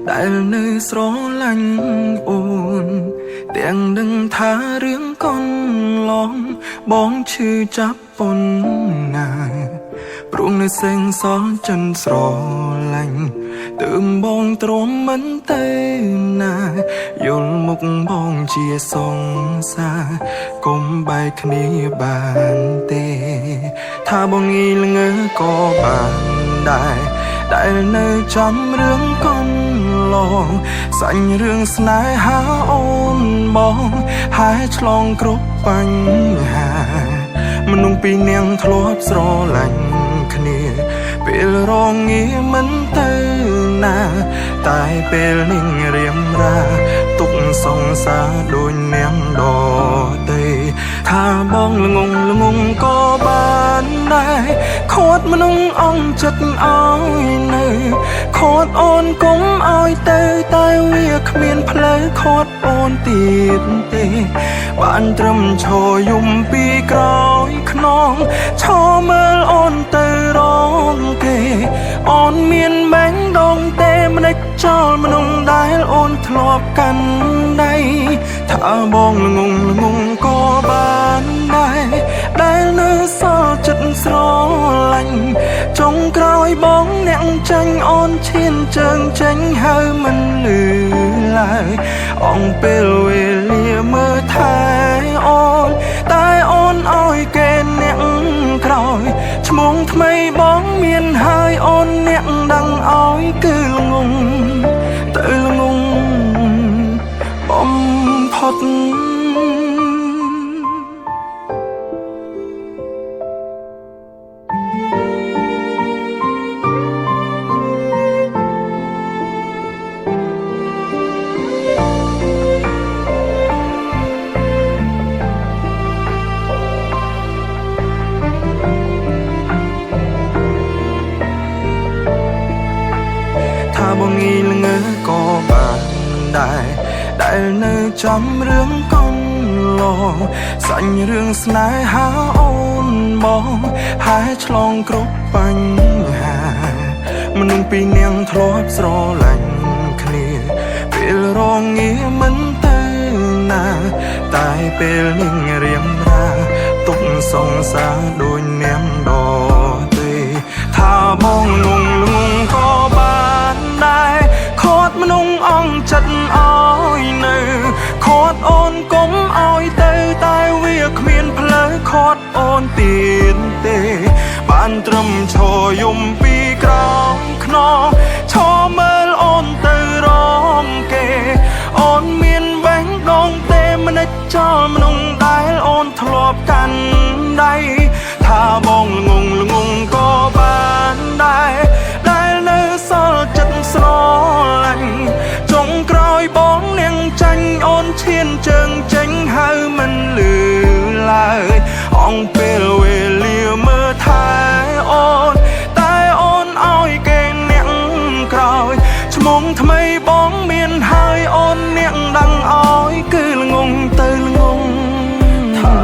ដែលនៅស្រឡាញ់អូនទាំងដឹងថារឿងកូនឡងបងឈឺចាប់ប៉ុណ្ណាព្រោះនៅសេងសល់ចិនស្រឡាញ់ទើបបងទ្រាំមិនទៅណាយល់មុខបងជាសង្សារកុំបែកគ្នាបានទេថាបងងីល្ងើក៏បានដែរដែលនៅចាំរឿងកូនឡងសាញ់រឿងស្នេហាអូនបងហើយឆ្លងគ្រប់បញ្ហាមនុស្សពីរនាក់ធ្លាប់ស្រឡាញ់គ្នាពេលរងាមិនទៅណាតែពេលនេះរៀមរាទុកសង្សារដូចនាងដតីថាបងល្ងងក៏បានដែរខួតមនុស្សអងចិត្តឲ្យនៅខួតអូនគុំឲ្យទៅតែវាគ្មានផ្លូវខួតអូនទៀតទេបានត្រឹមឈរយំពីក្រោយខ្នងឈរមើលអូនទៅរងគេអូនមានបែងដងទេមិនដេចចោលមនុស្សដែលអូនធ្លាប់កាន់ដៃថាបងល្ងងក៏បានដែរដែលនៅសល់ចិត្តស្រឡាញ់ចុងក្រោយបងអ្នកចាញ់អូនឈានជើងចេញហើយមិនលឺឡើយអងពេលវេលាមើលថែអូនតែអូនឲ្យគេអ្នកក្រោយឈ្មោះថ្មីបងមានហើយអូនអ្នកដឹងឲ្យគឺល្ងងទៅល្ងងបំផុតថាបងងីល្ងើក៏បានដែរដែលនៅចាំរឿងកូនឡងសាញ់រឿងស្នេហាអូនបងហើយឆ្លងគ្រប់បញ្ហាមនុស្សពីរនាក់ធ្លាប់ស្រឡាញ់គ្នាពេលរងាមិនទៅណាតែពេលនេះរៀមរាទុកសង្សារដូចនាងដតីថាបងល្ងងក៏បានដែរខួតមនុស្សអងចិត្តឲ្យនៅខួតអូនគុំឲ្យទៅតែវាគ្មានផ្លូវខួតអូនទៀតទេបានត្រឹមឈរយំពីក្រោយខ្នងឈរមើលអូនទៅរងគេអូនមានបែងដងទេមិនដេចចោលមនុស្សដែលអូនធ្លាប់កាន់ដៃថាបងល្ងងក៏បានដែរដែលនៅសល់ចិត្តស្រឡាញ់ចុងក្រោយបងនាងចាញ់អូនឈានជើងចេញហើយមិនលឺឡើយអងពេលវេលាមើលថែអូនតែអូនឲ្យគេអ្នកក្រោយឈ្មោះថ្មីបងមានហើយអូនអ្នកដឹងឲ្យគឺល្ងងទៅល្ងងថា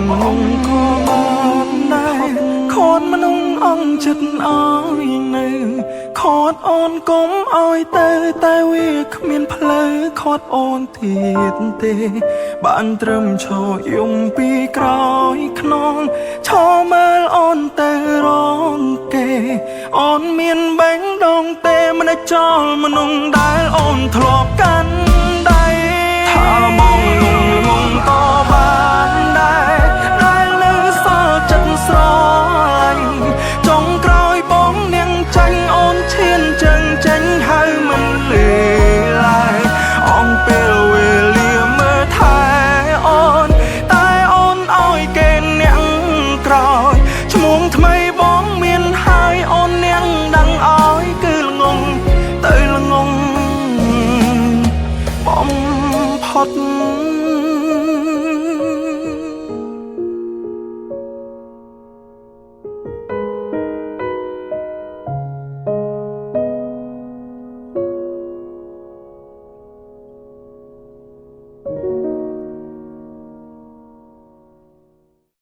បងក៏បានដែរខូនមនុស្សអងចិត្តឲ្យនៅខូនអូនគុំឲ្យទៅតែវាគ្មានផ្លូវខូនអូនទៀតទេបានត្រឹមឈរយំពីក្រោយខ្នងឈរមើលអូនទៅរងគេអូនមានបែងដងទេមិនចោលមនុស្សដែលអូនធ្លាប់កា